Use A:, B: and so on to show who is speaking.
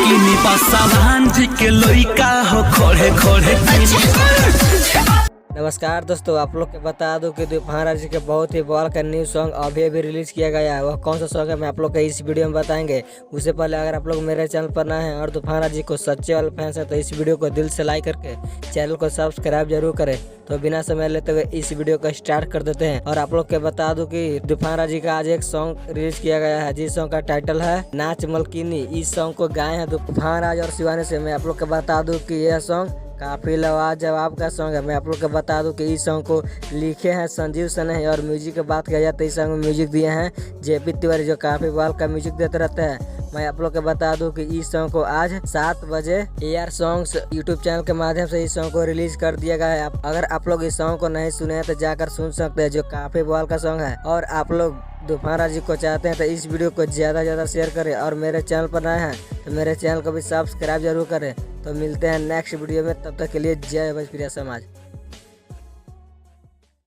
A: मलकिनी पासवान जी के लइका हो खोड़े खोड़े।
B: नमस्कार दोस्तों, आप लोग के बता दूं कि तूफान राज के बहुत ही बवाल का न्यू सॉन्ग अभी रिलीज किया गया है। वह कौन सा सॉन्ग है मैं आप लोग को इस वीडियो में बताएंगे। उससे पहले अगर आप लोग मेरे चैनल पर नए हैं और तूफान राज को सच्चे वाले फैंस हैं तो इस वीडियो को दिल से लाइक करके चैनल को सब्सक्राइब जरूर करें। तो बिना समय लेते हुए इस वीडियो को स्टार्ट कर देते हैं। और आप लोग के बता दूं कि तूफान राज का आज एक सॉन्ग रिलीज किया गया है जिस सॉन्ग का टाइटल है नाच मलकिनी। इस सॉन्ग को गाए हैं तूफान राज और शिवानी से। मैं आप लोग को बता दूं कि यह सॉन्ग काफी लाजवाब का सॉन्ग है। मैं आप लोग को बता दूं कि इस सॉन्ग को लिखे हैं संजीव सनेही और म्यूजिक की बात किया जाए तो इस सॉन्ग में म्यूजिक दिए हैं जेपी तिवारी जो काफी बाल का म्यूजिक देते रहते हैं। मैं आप लोग को बता दूं कि इस सॉन्ग को आज 7 बजे AR सॉन्ग्स यूट्यूब चैनल के माध्यम से इस सॉन्ग को रिलीज कर दिया गया है। अगर आप लोग इस सॉन्ग को नहीं सुने हैं तो जाकर सुन सकते हैं जो काफी बाल का सॉन्ग है। और आप लोग तूफान राज को चाहते हैं तो इस वीडियो को ज्यादा से ज्यादा शेयर करें और मेरे चैनल पर नए हैं तो मेरे चैनल को भी सब्सक्राइब जरूर करें। तो मिलते हैं नेक्स्ट वीडियो में, तब तक के लिए जय भोजपुरिया समाज।